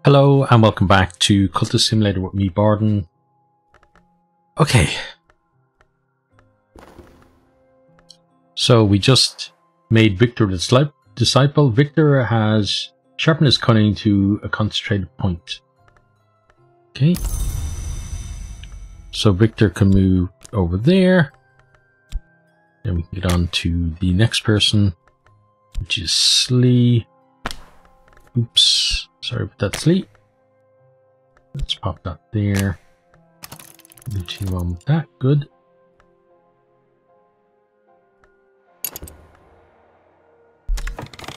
Hello and welcome back to Cultist Simulator with me, Barden. Okay. So we just made Victor the disciple. Victor has sharpened his cunning to a concentrated point. Okay. So Victor can move over there. Then we can get on to the next person, which is Slee. Oops. Sorry about that, Slee. Let's pop that there. Nothing wrong with that. Good.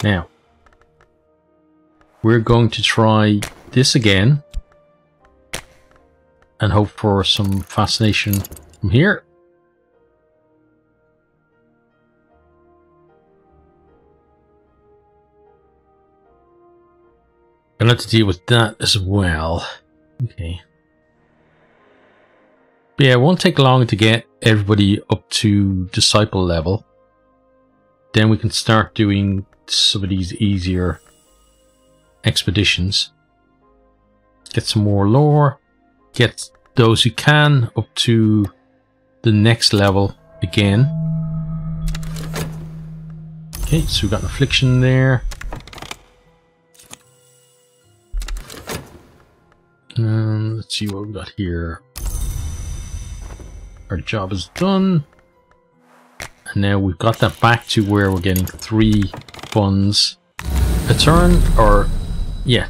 Now, we're going to try this again and hope for some fascination from here. Gonna have to deal with that as well. Okay. But yeah, it won't take long to get everybody up to disciple level. Then we can start doing some of these easier expeditions. Get some more lore. Get those who can up to the next level again. Okay, so we've got an affliction there. Let's see what we've got here. Our job is done. And now we've got that back to where we're getting 3 funds a turn, or yeah,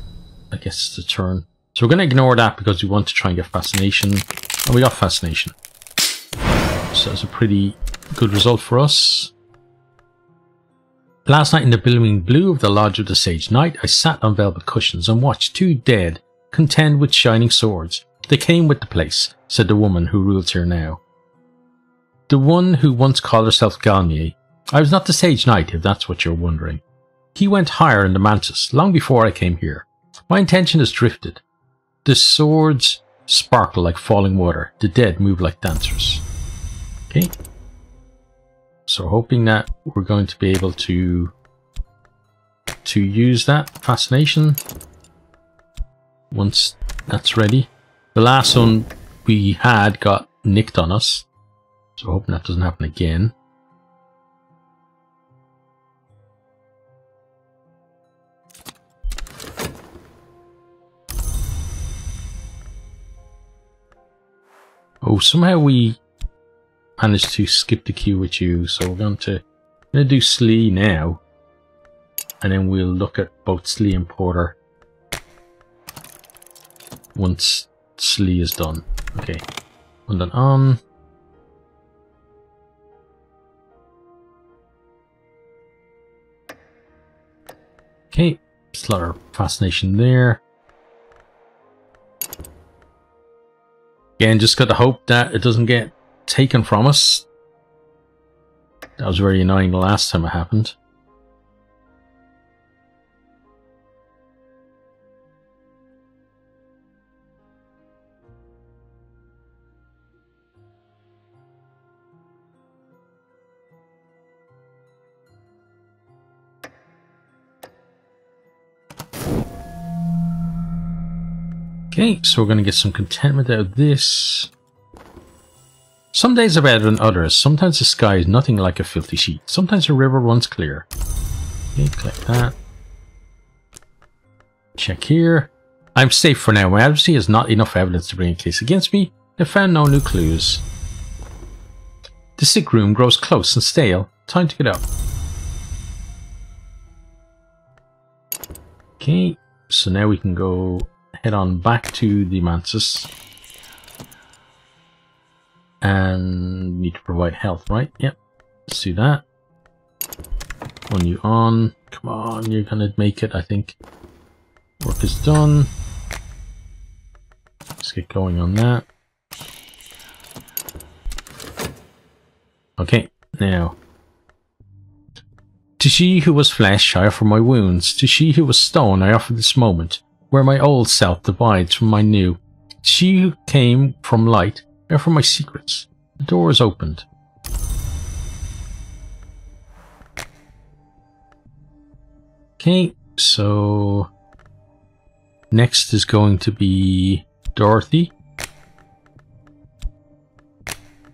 I guess it's a turn. So we're going to ignore that because we want to try and get fascination. And we got fascination. So it's a pretty good result for us. Last night in the billowing blue of the Lodge of the Sage Knight, I sat on velvet cushions and watched 2 dead contend with shining swords. They came with the place, said the woman who rules here now. The one who once called herself Galmier. I was not the Sage Knight, if that's what you're wondering. He went higher in the mantis, long before I came here. My intention has drifted. The swords sparkle like falling water. The dead move like dancers. Okay. So hoping that we're going to be able to use that fascination once that's ready. The last one we had got nicked on us, so hoping that doesn't happen again. Oh, somehow we managed to skip the queue with you, so we're going to do Slee now, and then we'll look at both Slee and Porter once Slee is done. Okay, and then on. Okay, slot our fascination there. Again, just got to hope that it doesn't get taken from us. That was very annoying the last time it happened. Okay, so we're going to get some contentment out of this. Some days are better than others. Sometimes the sky is nothing like a filthy sheet. Sometimes the river runs clear. Okay, click that. Check here. I'm safe for now. My adversary has not enough evidence to bring a case against me. They found no new clues. The sick room grows close and stale. Time to get up. Okay, so now we can go head on back to the mantis. And need to provide health, right? Yep. Let's do that. When you on. Come on, you're gonna make it, I think. Work is done. Let's get going on that. Okay, now. To she who was flesh, I offer my wounds. To she who was stone, I offer this moment, where my old self divides from my new. She who came from light, I offer my secrets. The door is opened. Okay, so Next is going to be Dorothy.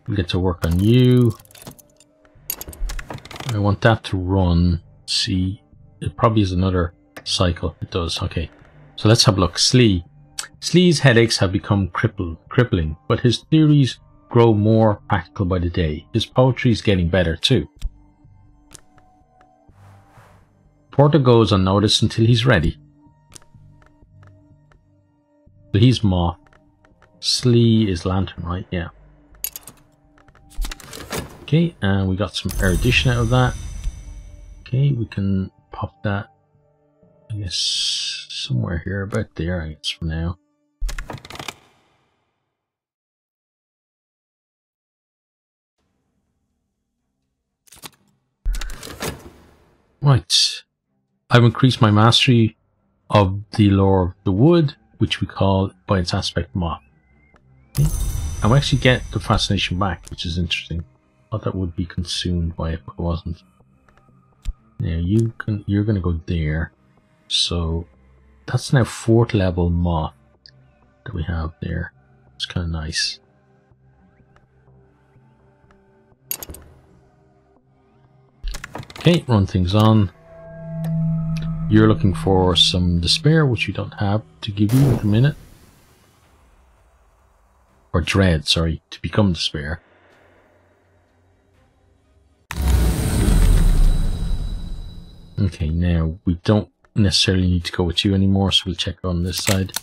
We'll get to work on you. I want that to run. See, it probably is another cycle. It does. Okay. So let's have a look. Slee. Slee's headaches have become crippling, but his theories grow more practical by the day. His poetry is getting better too. Porter goes unnoticed until he's ready. So he's Moth. Slee is Lantern, right? Yeah. Okay, and we got some erudition out of that. Okay, we can pop that, I guess, somewhere here, about there, I guess, for now. Right. I've increased my mastery of the lore of the wood, which we call, by its aspect, Moth. Okay. And we actually get the fascination back, which is interesting. I thought that would be consumed by it, but it wasn't. Now you're gonna go there. So that's now 4th level Moth that we have there. It's kind of nice. Okay, run things on. You're looking for some despair, which you don't have to give you at the minute. Or dread, sorry, to become despair. Okay, now we don't necessarily need to go with you anymore, so we'll check on this side.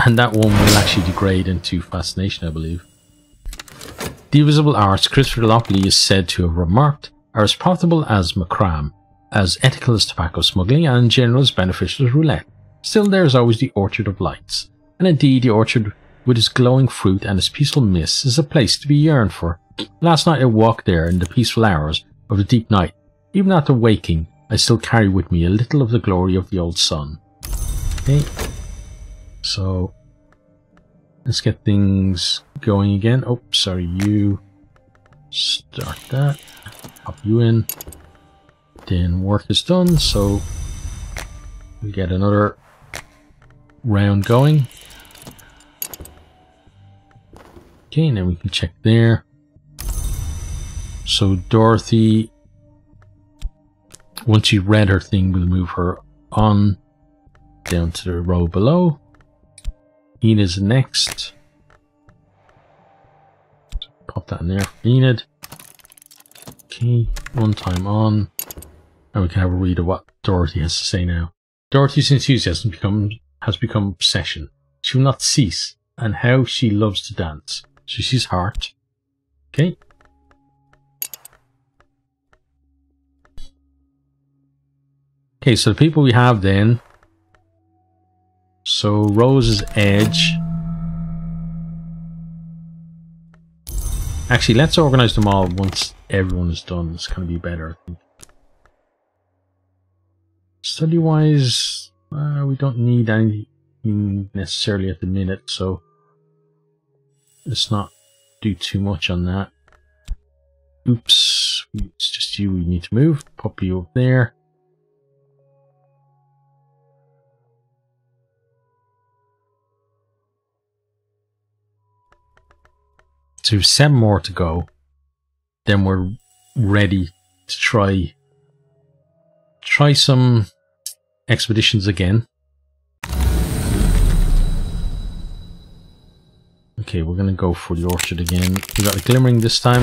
And that one will actually degrade into fascination, I believe. The invisible arts Christopher Lockley is said to have remarked are as profitable as macram, as ethical as tobacco smuggling, and in general as beneficial as roulette. Still, there is always the Orchard of Lights. And indeed, the orchard with its glowing fruit and its peaceful mists is a place to be yearned for. Last night I walked there in the peaceful hours of the deep night. Even after waking, I still carry with me a little of the glory of the old sun. Okay, so let's get things going again. Oh, sorry, you start that. Pop you in. Then work is done, so we get another round going. Okay, now we can check there. So Dorothy, once you read her thing, we'll move her on down to the row below. Enid's next. Pop that in there for Enid. Okay, one time on. And we can have a read of what Dorothy has to say now. Dorothy's enthusiasm has become obsession. She will not cease, and how she loves to dance. So she's heart. Okay. Okay, so the people we have then. So Rose's Edge. Actually, let's organize them all once everyone is done. It's going to be better, I think. Study-wise, we don't need anything necessarily at the minute, so let's not do too much on that. Oops, it's just you we need to move. Pop you up there. So we have 7 more to go. Then we're ready to try some expeditions again. Okay, we're gonna go for the orchard again. We got a glimmering this time.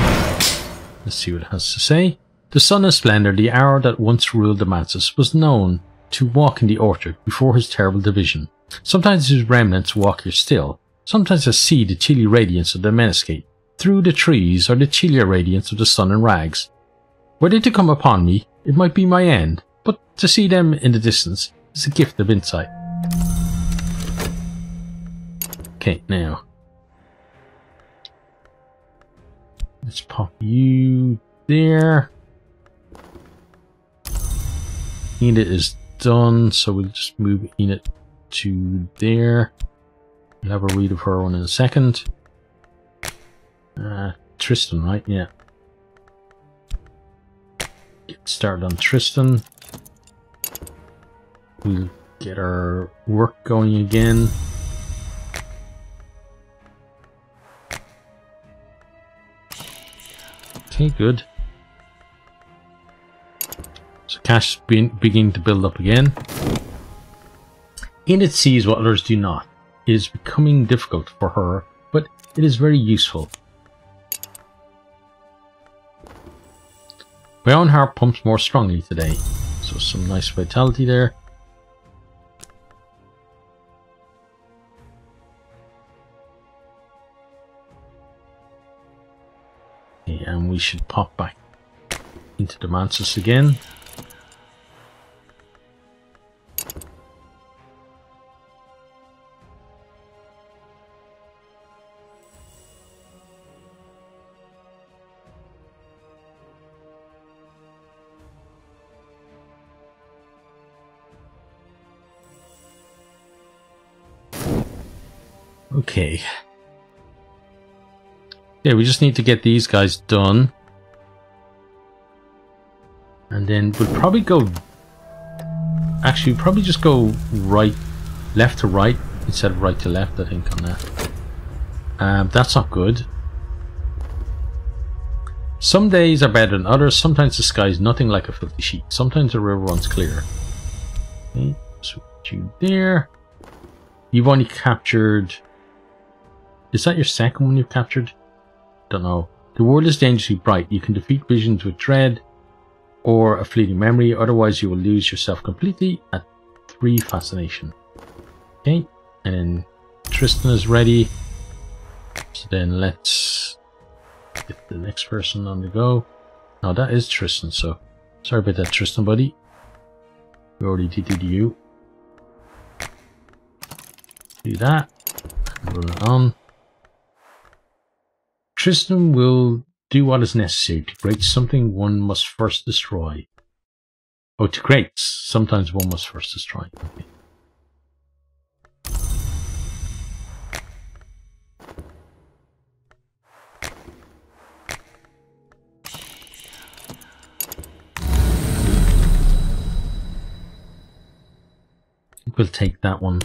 Let's see what it has to say. The sun and splendor, the hour that once ruled the manses, was known to walk in the orchard before his terrible division. Sometimes his remnants walk here still. Sometimes I see the chilly radiance of the menescape through the trees, or the chillier radiance of the sun and rags. Were they to come upon me, it might be my end, but to see them in the distance is a gift of insight. Okay, now let's pop you there. Enid is done, so we'll just move Enid to there. We'll have a read of her one in a second. Tristan, right? Yeah. Get started on Tristan. We'll Get our work going again. Okay, good. So cash is beginning to build up again. In it sees what others do not. It is becoming difficult for her, but it is very useful. My own heart pumps more strongly today. So some nice vitality there. Okay, and we should pop back into the Mansus again. Okay. Yeah, we just need to get these guys done. And then we'll probably go... Actually, we'll probably just go left to right instead of right to left, I think, on that. That's not good. Some days are better than others. Sometimes the sky is nothing like a filthy sheet. Sometimes the river runs clear. Okay, switch you there. You've only captured... Is that your second one you've captured? Don't know. The world is dangerously bright. You can defeat visions with dread or a fleeting memory. Otherwise, you will lose yourself completely at 3 fascination. Okay. And then Tristan is ready. So then let's get the next person on the go. No, that is Tristan. So sorry about that, Tristan, buddy. We already did you. Do that. Run it on. Tristan will do what is necessary to create something one must first destroy. Oh, to create, sometimes one must first destroy. Okay. We'll take that one.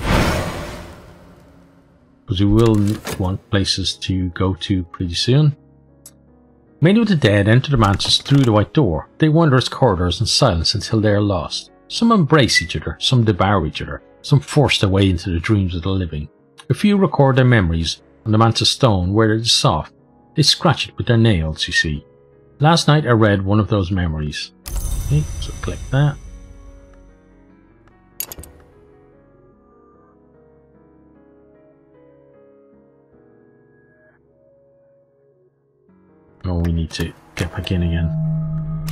Because we will want places to go to pretty soon. Many of the dead enter the mansions through the white door. They wander its corridors in silence until they are lost. Some embrace each other, some devour each other, some force their way into the dreams of the living. A few record their memories on the mantis stone where it is soft. They scratch it with their nails, you see. Last night I read one of those memories. Okay, so click that. Oh, we need to get back in again.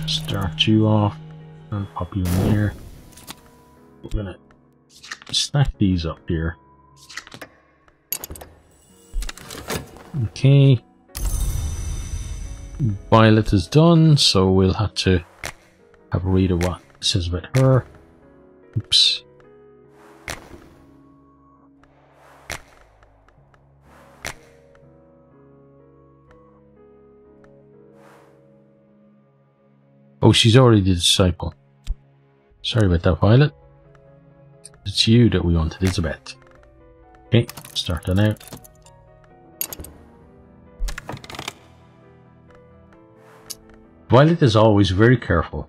Start you off and pop you in there. We're gonna stack these up here. Okay. Violet is done, so we'll have to have a read of what it says about her. Oops. Oh, she's already the disciple. Sorry about that, Violet. It's you that we wanted, Elizabeth. Okay, start that out. Violet is always very careful.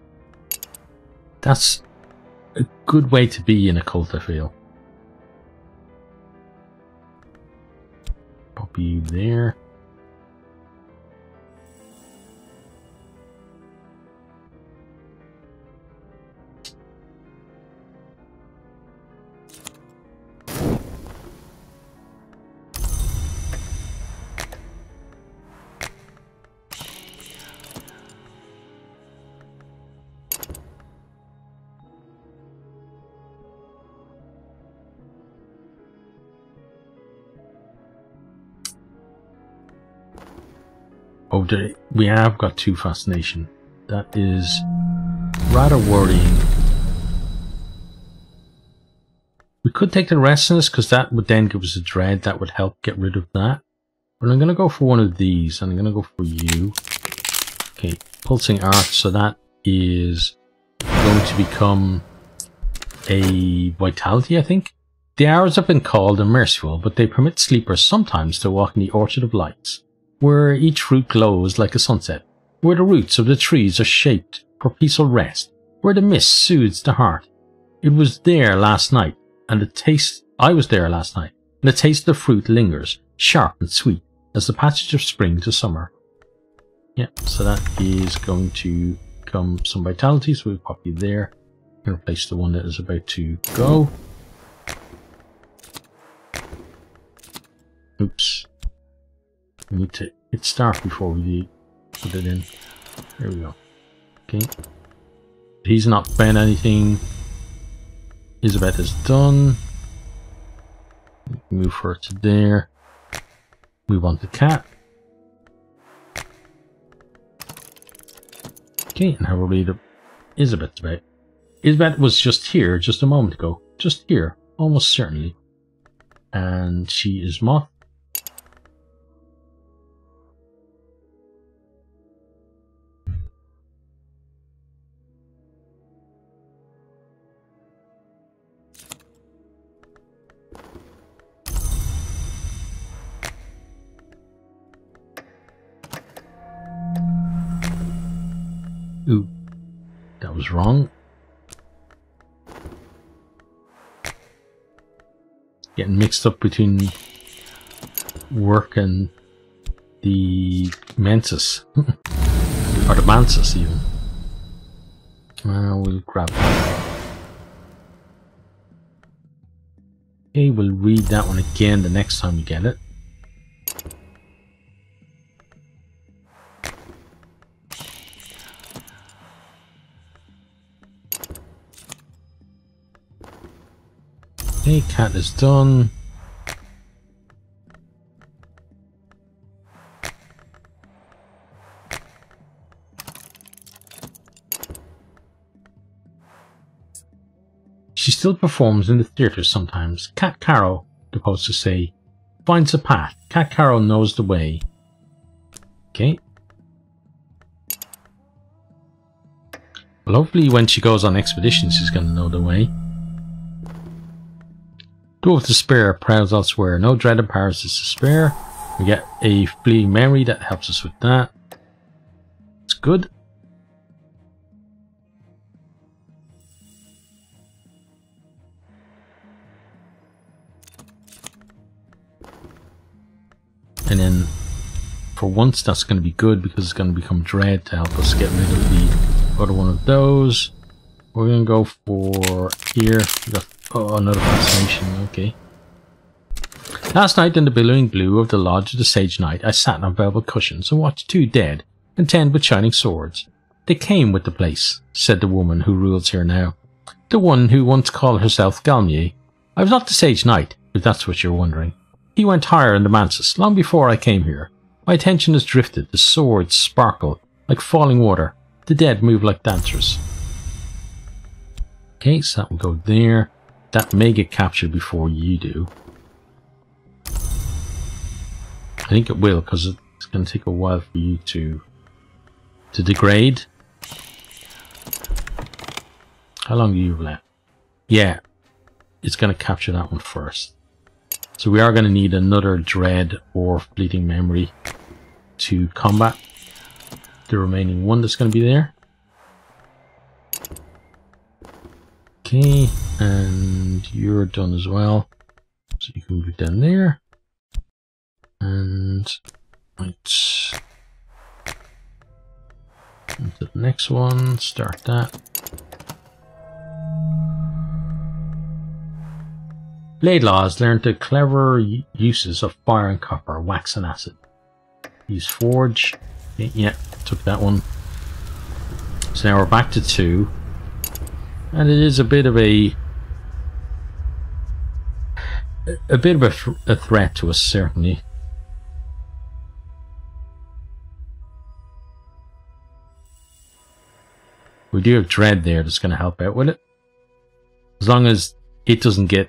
That's a good way to be in a cult, I feel. Pop you there. Oh, we have got 2 fascination. That is rather worrying. We could take the restlessness because that would then give us a dread. That would help get rid of that. But I'm going to go for one of these, and I'm going to go for you. Okay, pulsing art. So that is going to become a vitality, I think. The hours have been called unmerciful, but they permit sleepers sometimes to walk in the Orchard of Lights, where each fruit glows like a sunset, where the roots of the trees are shaped for peaceful rest, where the mist soothes the heart. I was there last night, and the taste of the fruit lingers, sharp and sweet, as the passage of spring to summer. Yeah, so that is going to become some vitality, so we'll pop you there and replace the one that is about to go. Oops. We need to hit start before we put it in. There we go. Okay. He's not found anything. Elizabeth is done. Move her to there. Move on to cat. Okay, and have a read of Elizabeth's about. Elizabeth was just here just a moment ago. Just here, almost certainly. And she is moth. Ooh, that was wrong. Getting mixed up between work and the menses. Or the mansis even. We'll grab that. Okay, we'll read that one again the next time we get it. Okay, cat is done. She still performs in the theatre sometimes. Cat Carol, the post to say, finds a path. Cat Carol knows the way. Okay. Well, hopefully when she goes on expeditions, she's going to know the way. Dwarf Despair prowls elsewhere. No dreaded powers is to spare. We get a fleeting memory that helps us with that. It's good. And then for once that's going to be good because it's going to become dread to help us get rid of the other one of those. We're going to go for here. We got another fascination, okay. Last night in the billowing blue of the Lodge of the Sage Knight, I sat on velvet cushions and watched two dead contend with shining swords. They came with the place, said the woman who rules here now. The one who once called herself Galmier. I was not the Sage Knight, if that's what you're wondering. He went higher in the mansis long before I came here. My attention has drifted. The swords sparkle like falling water. The dead move like dancers. Okay, so that will go there. That may get captured before you do. I think it will, because it's going to take a while for you to degrade. How long do you have left? Yeah, it's going to capture that one first. So we are going to need another dread or fleeting memory to combat the remaining one that's going to be there. Okay, and you're done as well. So you can move down there. And right. Into the next one, start that. Laidlaw has learned the clever uses of fire and copper, wax and acid. Use forge. Yeah, took that one. So now we're back to 2. And it is a bit of a threat to us, certainly. We do have dread there that's going to help out with it. As long as it doesn't get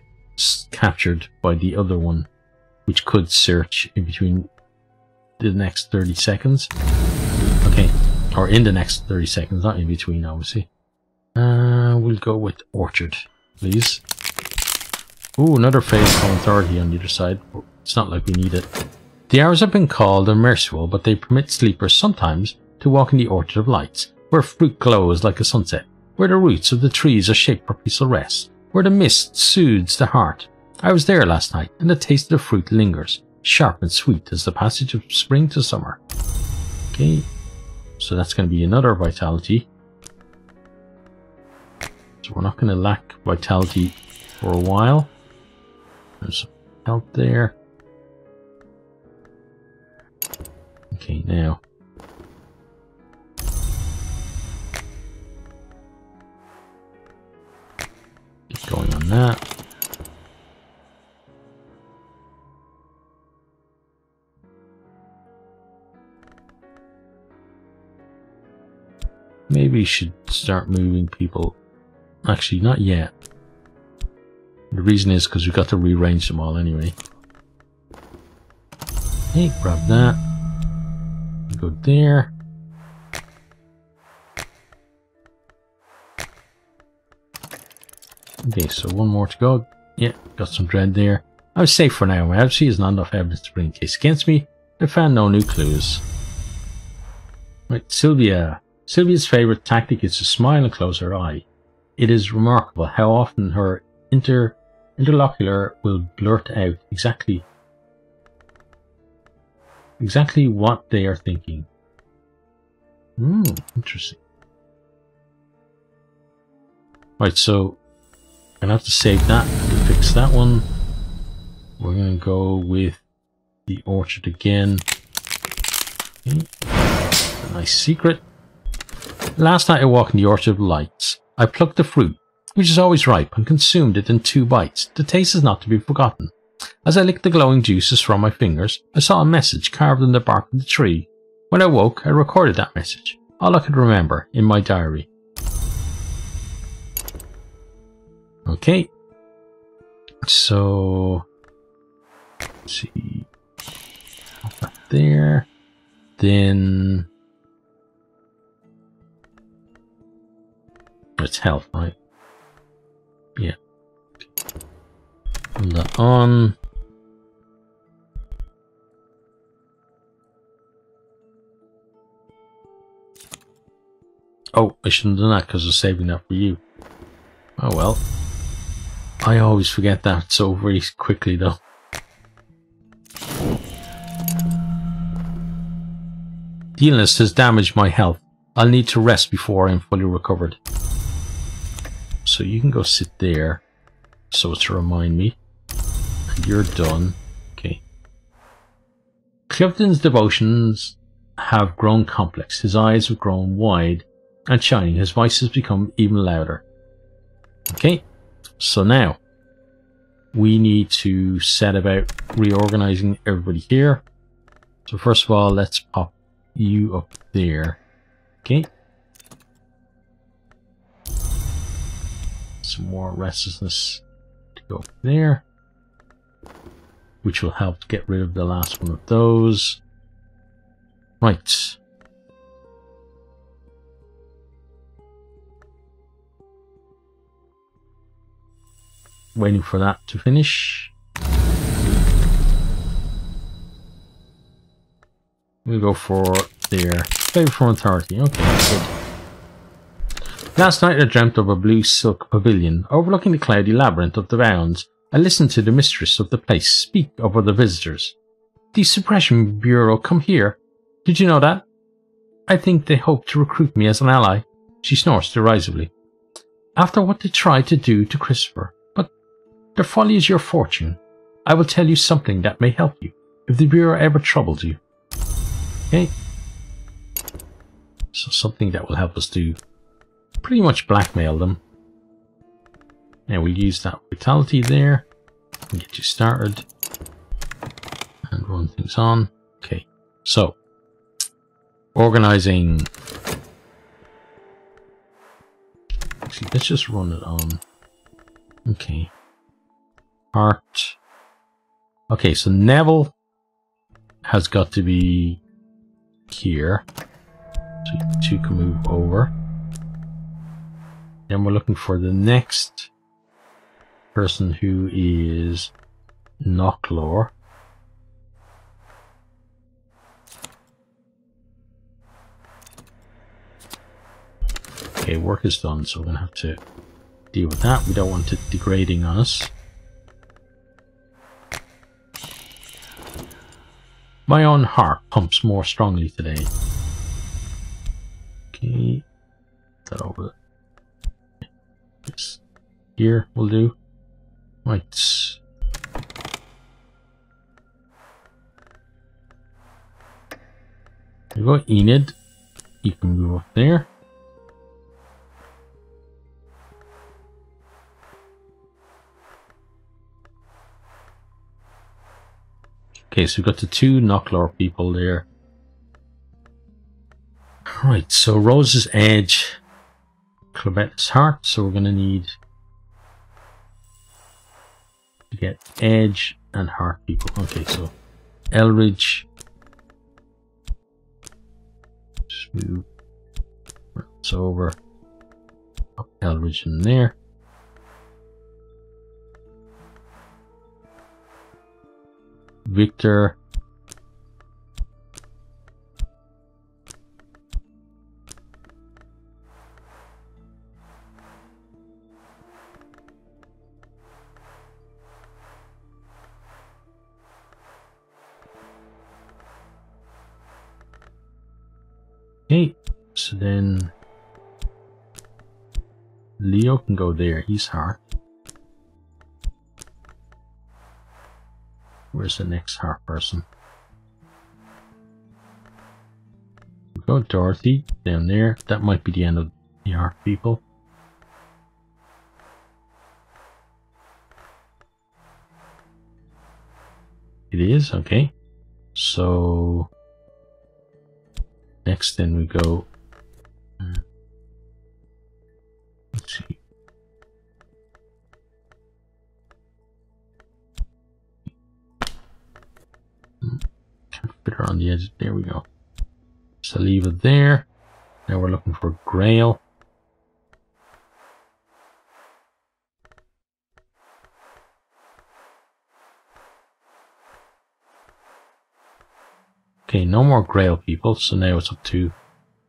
captured by the other one, which could search in between the next 30 seconds. Okay, or in the next 30 seconds, not in between, obviously. We'll go with Orchard. please. Ooh, another faithful authority on the other side. It's not like we need it. The hours have been called unmerciful, but they permit sleepers sometimes to walk in the Orchard of Lights, where fruit glows like a sunset, where the roots of the trees are shaped for peaceful rest, where the mist soothes the heart. I was there last night, and the taste of the fruit lingers, sharp and sweet as the passage of spring to summer. Okay, so that's going to be another vitality. So we're not going to lack vitality for a while. There's some health there. Okay, now. Get going on that. Maybe you should start moving people. Actually, not yet. The reason is because we've got to rearrange them all anyway. Okay, grab that. Go there. Okay, so one more to go. Yeah, got some dread there. I'm safe for now. My adversary is not enough evidence to bring a case against me. I found no new clues. Right, Sylvia. Sylvia's favourite tactic is to smile and close her eye. It is remarkable how often her interlocutor will blurt out exactly what they are thinking. Interesting. Right, so I'm gonna have to save that to fix that one. We're gonna go with the orchard again. Okay. A nice secret. Last night I walked in the Orchard of Lights. I plucked the fruit, which is always ripe, and consumed it in 2 bites. The taste is not to be forgotten. As I licked the glowing juices from my fingers, I saw a message carved in the bark of the tree. When I woke, I recorded that message, all I could remember, in my diary. Okay. So, let's see. Pop that there. Then it's health, right? Yeah. Put that on. Oh, I shouldn't have done that because I was saving that for you. Oh well. I always forget that so very quickly though. The illness has damaged my health. I'll need to rest before I'm fully recovered. So you can go sit there, so as to remind me. And you're done. Okay. Clifton's devotions have grown complex. His eyes have grown wide and shining. His voice has become even louder. Okay. So now, we need to set about reorganizing everybody here. So first of all, let's pop you up there. Okay. Some more restlessness to go up there, which will help to get rid of the last one of those. Right. Waiting for that to finish. We'll go for there. Favor from authority. Okay, good. Last night I dreamt of a blue silk pavilion overlooking the cloudy labyrinth of the rounds. I listened to the mistress of the place speak over the visitors. The Suppression Bureau come here. Did you know that? I think they hope to recruit me as an ally. She snorts derisively. After what they tried to do to Christopher. But their folly is your fortune. I will tell you something that may help you, if the Bureau ever troubles you. Okay. So something that will help us do pretty much blackmail them. And we use that vitality there and get you started and run things on. Okay, so organizing. Actually, let's just run it on. Okay, heart. Okay, so Neville has got to be here, so you two can move over. Then we're looking for the next person who is Knocklore. Okay, work is done, so we're going to have to deal with that. We don't want it degrading on us. My own heart pumps more strongly today. Okay, that over. This here will do. Right. There we go, Enid. You can move up there. Okay, so we've got the two Knocklore people there. Right, so Rose's Edge, Clavette's Heart, so we're going to need to get Edge and Heart people. Okay, so Elridge, just move it's over, up Elridge in there. Victor, okay, so then Leo can go there, he's Heart. Where's the next Heart person? We go Dorothy down there. That might be the end of the Heart people. It is, okay. So next then we go. Let's see. Can't fit her on the edge. There we go. So leave it there. Now we're looking for Grail. Okay, no more Grail people, so now it's up to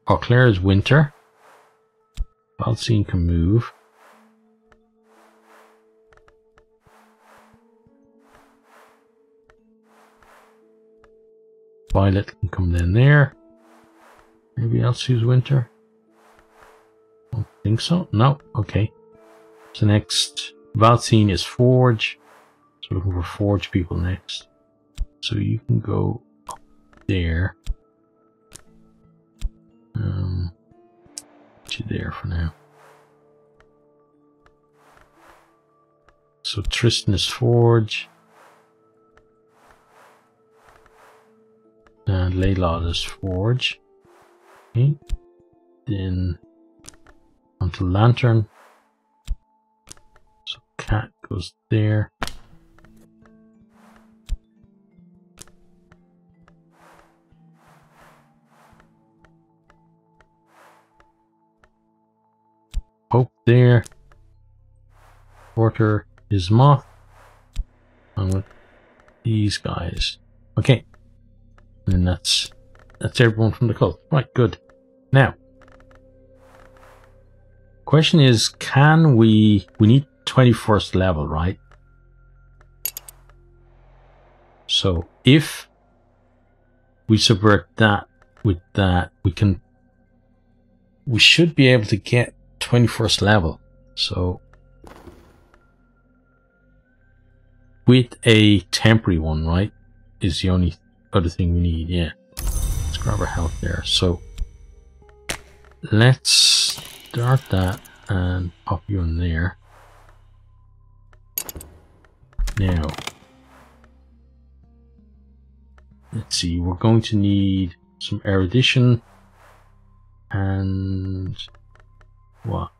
Claire's Winter. Valcine can move. Violet can come in there. Anybody else who's Winter? Don't think so. No. Okay. So next, Valcine is Forge. So we're looking for Forge people next. So you can go up there. Put you there for now. So Tristan is Forge. And Layla is Forge. Okay. Then onto Lantern. So Cat goes there. Hope there. Porter is Moth. And with these guys. Okay. And that's everyone from the cult. Right, good. Now, question is, can we need 21st level, right? So if we subvert that with that, we should be able to get 21st level. So with a temporary one, right, is the only other thing we need. Yeah, let's grab our health there. So let's start that and pop you in there. Now let's see, we're going to need some erudition and what?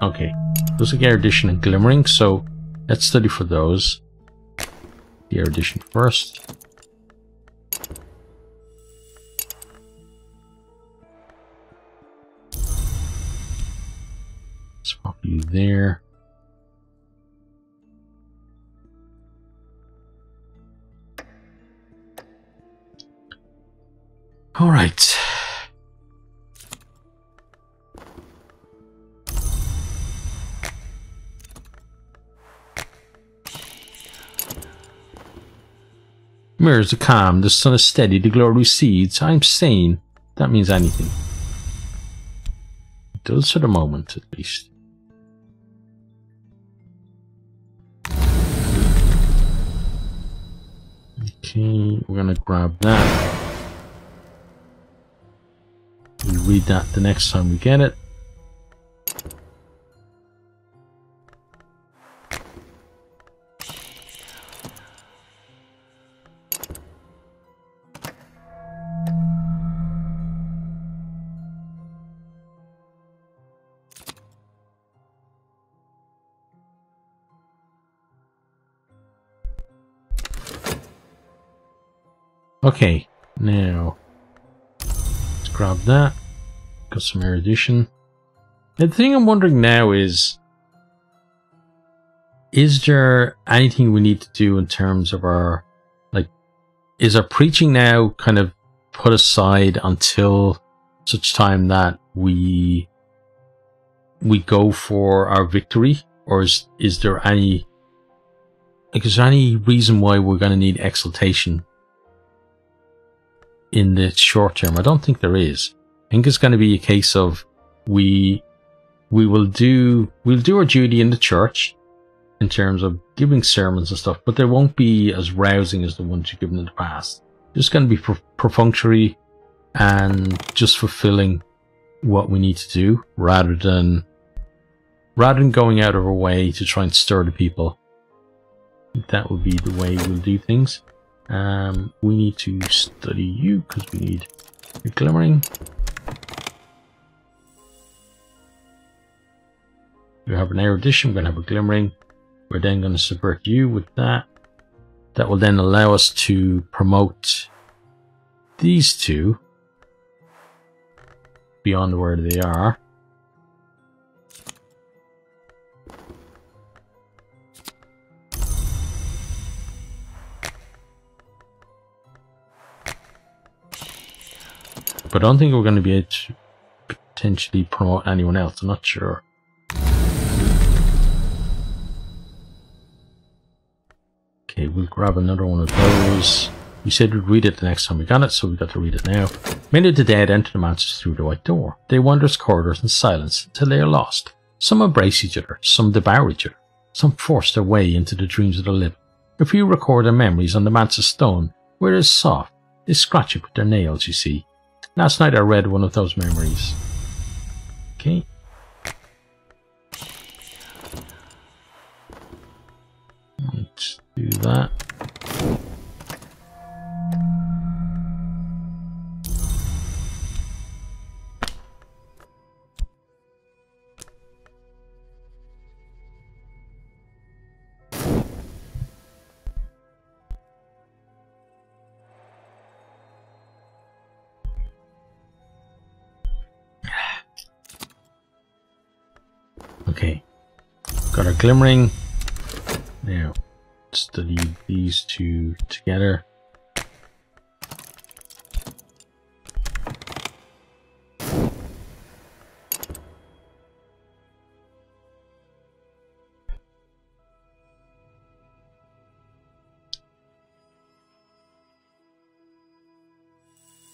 Okay, those are erudition and glimmering, so let's study for those. The erudition first. there. All right. Mirrors are calm, the sun is steady, the glow recedes. I'm sane. That means anything. It does for the moment, at least. Okay, we're gonna grab that. We'll read that the next time we get it. Okay, now let's grab that. Got some erudition. The thing I'm wondering now is there anything we need to do in terms of our, like, is our preaching now kind of put aside until such time that we go for our victory? Or is there any, like, is there any reason why we're going to need exaltation in the short term? I don't think there is. I think it's going to be a case of we'll do our duty in the church in terms of giving sermons and stuff, but they won't be as rousing as the ones you've given in the past. Just going to be perfunctory and just fulfilling what we need to do, rather than going out of our way to try and stir the people. That would be the way we'll do things. We need to study you because we need a glimmering. We have an erudition, we're going to have a glimmering. We're then going to subvert you with that. That will then allow us to promote these two beyond where they are. But I don't think we're going to be able to potentially promote anyone else. I'm not sure. Okay, we'll grab another one of those. We said we'd read it the next time we got it, so we got to read it now. Many of the dead enter the mansions through the white door. They wander its corridors in silence until they are lost. Some embrace each other, some devour each other, some force their way into the dreams of the living. A few record their memories on the mantis stone, where it is soft. They scratch it with their nails, you see. Last night I read one of those memories. Okay. Let's do that. Okay, got our glimmering. Now, study these two together.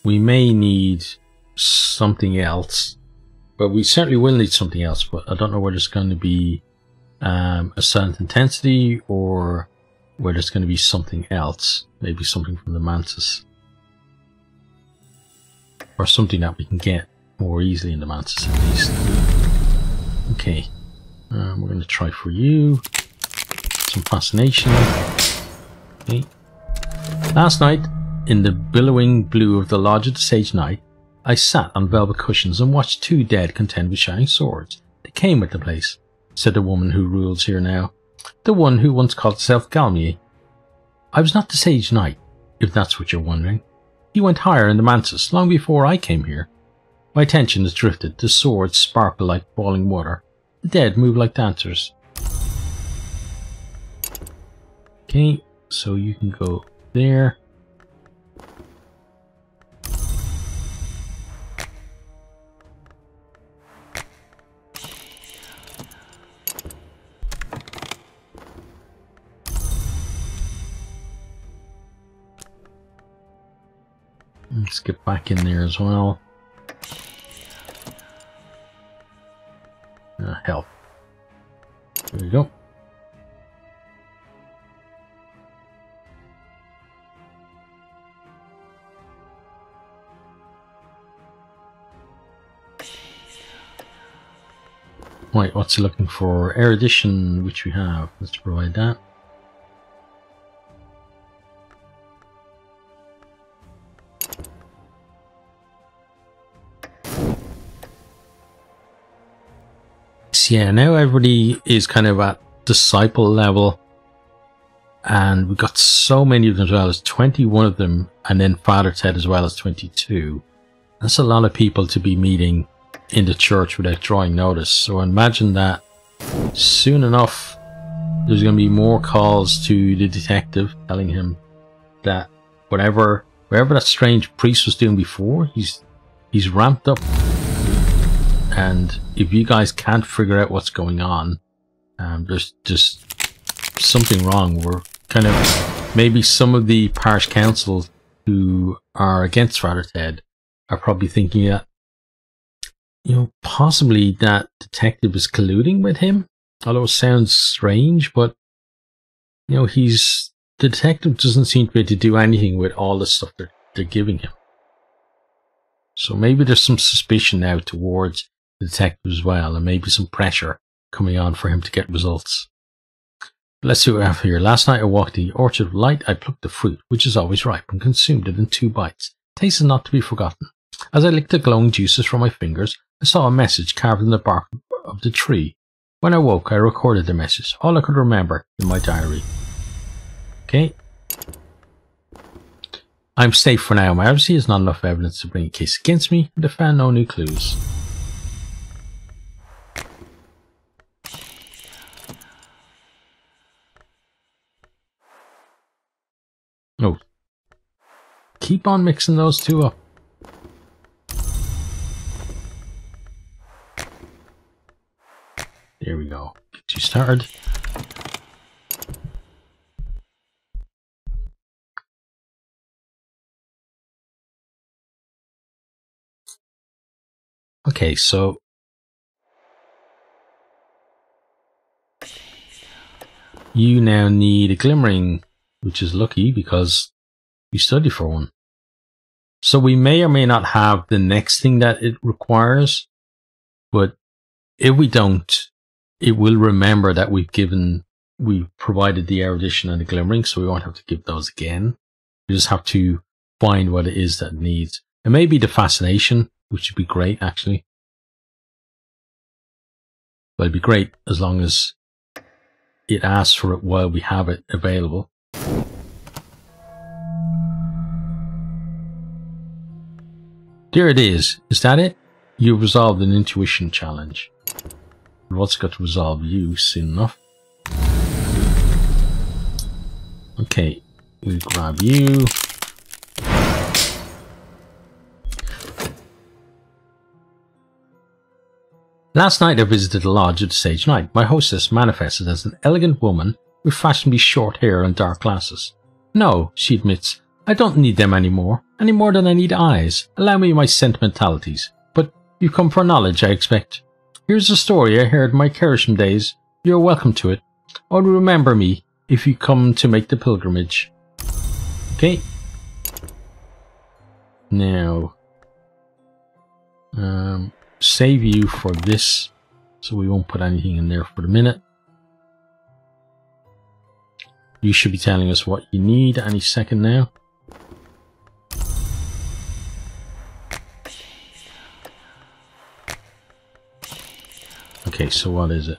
We may need something else. But we certainly will need something else, but I don't know whether it's going to be a silent intensity or whether it's going to be something else. Maybe something from the mantis. Or something that we can get more easily in the mantis at least. Okay. We're going to try for you. Some fascination. Okay. Last night, in the billowing blue of the lodge of the sage knight, I sat on velvet cushions and watched two dead contend with shining swords. They came with the place, said the woman who rules here now, the one who once called herself Galmier. I was not the sage knight, if that's what you're wondering. He went higher in the mantis long before I came here. My attention has drifted, the swords sparkle like boiling water. The dead move like dancers. Okay, so you can go there. Let's get back in there as well. Help. There we go. Right, what's he looking for? Erudition, which we have. Let's provide that. Yeah, now everybody is kind of at disciple level, and we've got so many of them as well. There's 21 of them, and then Father Ted as well as 22. That's a lot of people to be meeting in the church without drawing notice. So imagine that soon enough there's going to be more calls to the detective telling him that whatever that strange priest was doing before, he's ramped up. And if you guys can't figure out what's going on, there's just something wrong. We're kind of, maybe some of the parish councils who are against Father Ted are probably thinking that, you know, possibly that detective is colluding with him. Although it sounds strange, but, you know, the detective doesn't seem to be able to do anything with all the stuff they're giving him. So maybe there's some suspicion now towards the detective as well, and maybe some pressure coming on for him to get results. Let's see what we have here. Last night I walked the orchard of light. I plucked the fruit, which is always ripe, and consumed it in 2 bites. Taste is not to be forgotten. As I licked the glowing juices from my fingers, I saw a message carved in the bark of the tree. When I woke, I recorded the message, all I could remember in my diary. Okay. I'm safe for now. My accuracy is not enough evidence to bring a case against me, and I found no new clues. Oh. Keep on mixing those two up. There we go. Get you started. Okay, so you now need a glimmering, which is lucky because you studied for one. So we may or may not have the next thing that it requires, but if we don't, it will remember that we've provided the erudition and the glimmering, so we won't have to give those again. We just have to find what it is that it needs. It may be the fascination, which would be great actually. But it'd be great as long as it asks for it while we have it available. There it is. Is that it? You've resolved an intuition challenge. What's got to resolve you soon enough? Okay, we'll grab you. Last night I visited the lodge of the Sage Knight. My hostess manifested as an elegant woman with fashionably short hair and dark glasses. No, she admits, I don't need them any more than I need eyes. Allow me my sentimentalities. But you've come for knowledge, I expect. Here's a story I heard in my Kerisham days. You're welcome to it. Only remember me if you come to make the pilgrimage. Okay. Now, save you for this, so we won't put anything in there for the minute. You should be telling us what you need any second now. Okay, so what is it?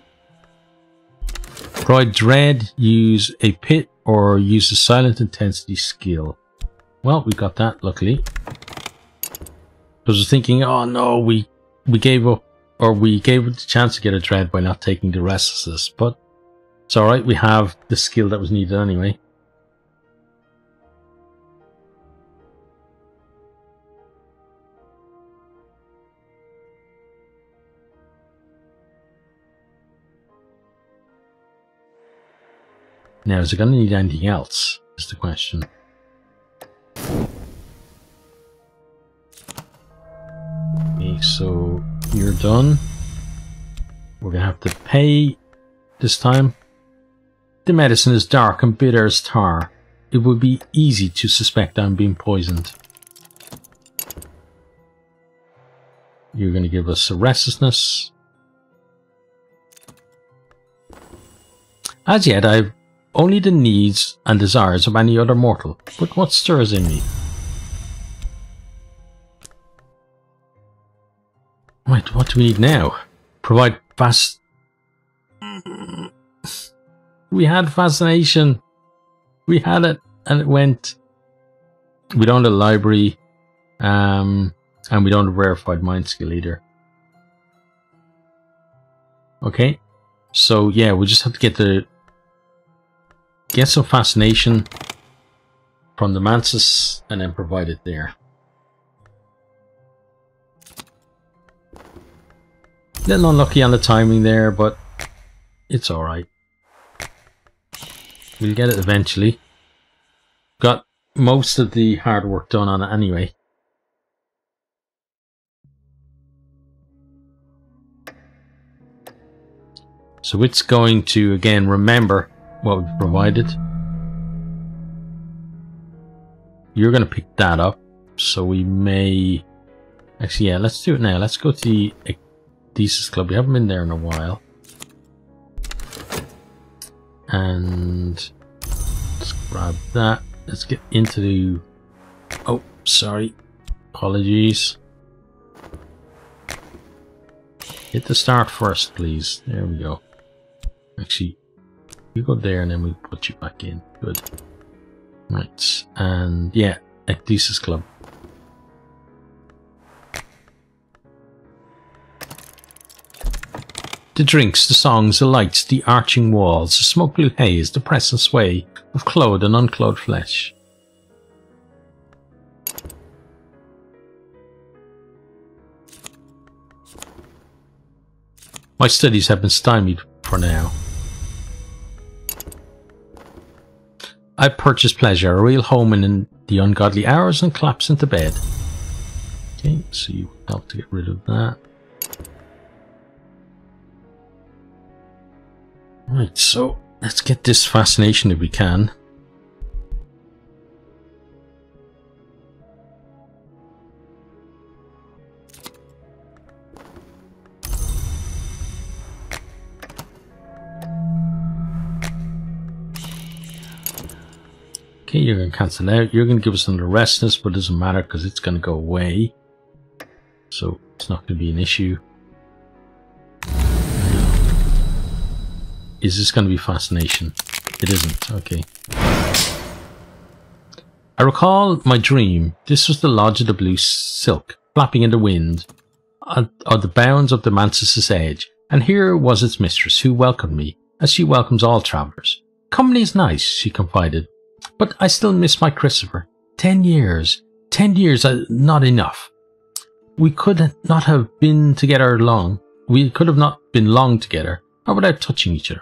Provide dread, use a pit, or use a silent intensity skill. Well, we got that, luckily. I was thinking, oh no, we gave up or we gave it the chance to get a dread by not taking the restlessness, but it's alright, we have the skill that was needed anyway. Now, is it going to need anything else, is the question. Okay, so you're done. We're going to have to pay this time. The medicine is dark and bitter as tar. It would be easy to suspect I'm being poisoned. You're going to give us a restlessness. As yet, I've only the needs and desires of any other mortal, but what stirs in me? Right, what do we need now? Provide fast... We had fascination. We had it, and it went. We don't have a library, and we don't have a rarefied mind skill either. Okay, so yeah, we just have to get some fascination from the Mantis and then provide it there. Little unlucky on the timing there, but it's alright. We'll get it eventually. Got most of the hard work done on it anyway. So it's going to again remember what we've provided. You're going to pick that up, so we may... Actually, yeah, let's do it now. Let's go to the Thesis Club. We haven't been there in a while. And let's grab that. Let's get into the... Oh, sorry. Apologies. Hit the start first, please. There we go. Actually, you go there and then we put you back in. Good. Right. And yeah, Thesis Club. The drinks, the songs, the lights, the arching walls, the smoke blue haze, the press and sway of clothed and unclothed flesh. My studies have been stymied for now. I purchase pleasure, a real home in the ungodly hours, and collapse into bed. Okay, so you help to get rid of that. Right, so let's get this fascination if we can. Okay, you're going to cancel out. You're going to give us another restlessness, but it doesn't matter because it's going to go away. So it's not going to be an issue. Is this going to be fascination? It isn't. Okay. I recall my dream. This was the lodge of the blue silk, flapping in the wind, on the bounds of the Mantis' edge. And here was its mistress, who welcomed me, as she welcomes all travellers. Company is nice, she confided, but I still miss my Christopher. 10 years. 10 years, not enough. We could not have been together long. We could have not been long together, or without touching each other.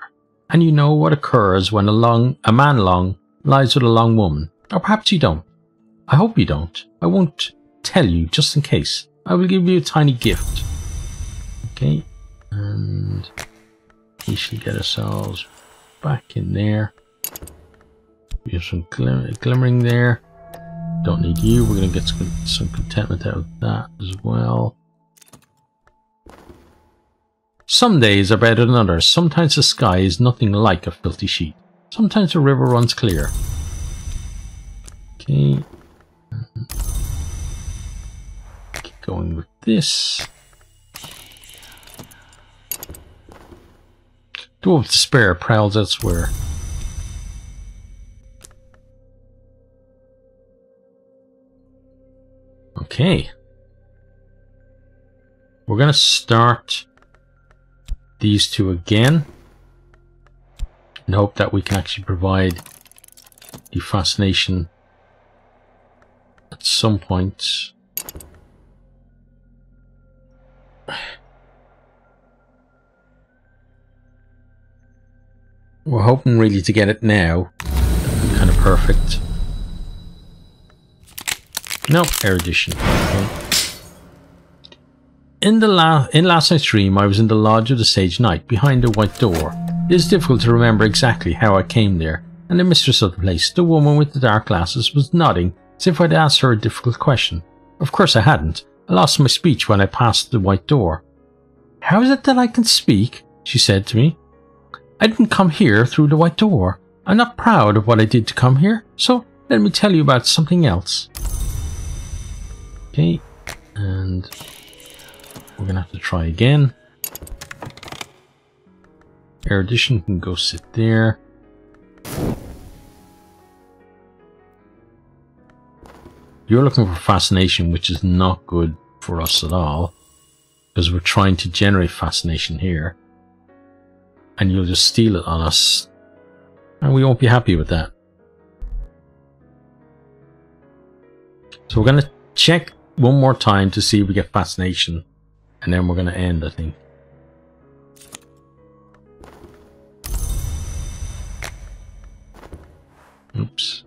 And you know what occurs when a man long lies with a long woman. Or perhaps you don't. I hope you don't. I won't tell you, just in case. I will give you a tiny gift. Okay. And we shall get ourselves back in there. We have some glimmering there. Don't need you. We're going to get some contentment out of that as well. Some days are better than others. Sometimes the sky is nothing like a filthy sheet. Sometimes the river runs clear. Okay. Keep going with this. Dwarf of despair prowls elsewhere. Okay. We're going to start these two again and hope that we can actually provide the fascination at some point. We're hoping really to get it now. That'd be kind of perfect. Nope, erudition. Okay. In last night's dream, I was in the lodge of the Sage Knight, behind a white door. It is difficult to remember exactly how I came there, and the mistress of the place, the woman with the dark glasses, was nodding as if I'd asked her a difficult question. Of course I hadn't. I lost my speech when I passed the white door. "How is it that I can speak?" she said to me. "I didn't come here through the white door. I'm not proud of what I did to come here, so let me tell you about something else." Okay, and we're going to have to try again. Erudition can go sit there. You're looking for fascination, which is not good for us at all, because we're trying to generate fascination here. And you'll just steal it on us, and we won't be happy with that. So we're going to check one more time to see if we get fascination, and then we're going to end, I think. Oops.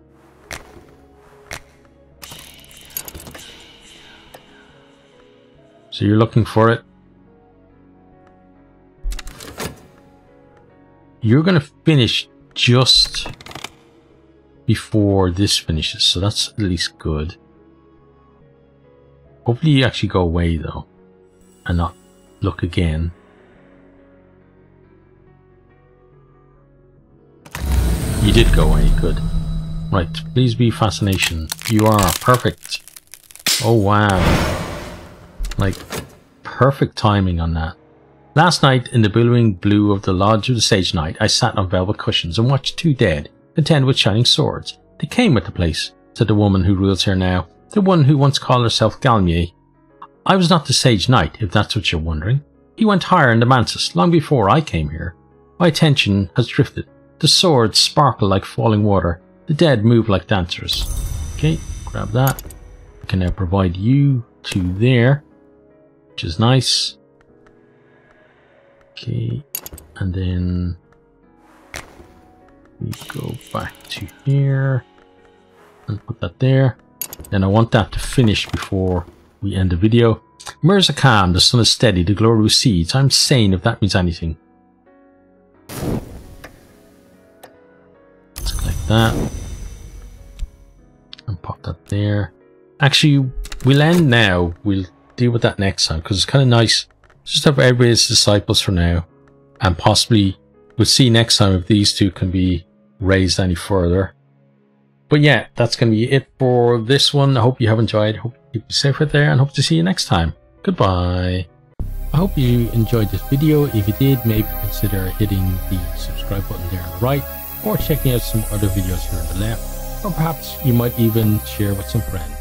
So you're looking for it. You're going to finish just before this finishes, so that's at least good. Hopefully you actually go away though, and not look again. You did go away, good. Right, please be fascination. You are perfect. Oh wow. Like, perfect timing on that. Last night, in the billowing blue of the lodge of the Sage Knight, I sat on velvet cushions and watched two dead contend with shining swords. "They came with the place," said the woman who rules here now, the one who once called herself Galmier. "I was not the Sage Knight, if that's what you're wondering. He went higher in the mantis long before I came here. My attention has drifted. The swords sparkle like falling water. The dead move like dancers." Okay, grab that. I can now provide you two there, which is nice. Okay, and then we go back to here and put that there. Then I want that to finish before we end the video. "Mirrors are calm, the sun is steady, the glory recedes. I'm sane, if that means anything." Let's collect that and pop that there. Actually, we'll end now. We'll deal with that next time, because it's kind of nice just have everybody as disciples for now, and possibly we'll see next time if these two can be raised any further. But yeah, that's going to be it for this one. I hope you have enjoyed. Hope you keep safe out there, and hope to see you next time. Goodbye. I hope you enjoyed this video. If you did, maybe consider hitting the subscribe button there on the right, or checking out some other videos here on the left, or perhaps you might even share with some friends.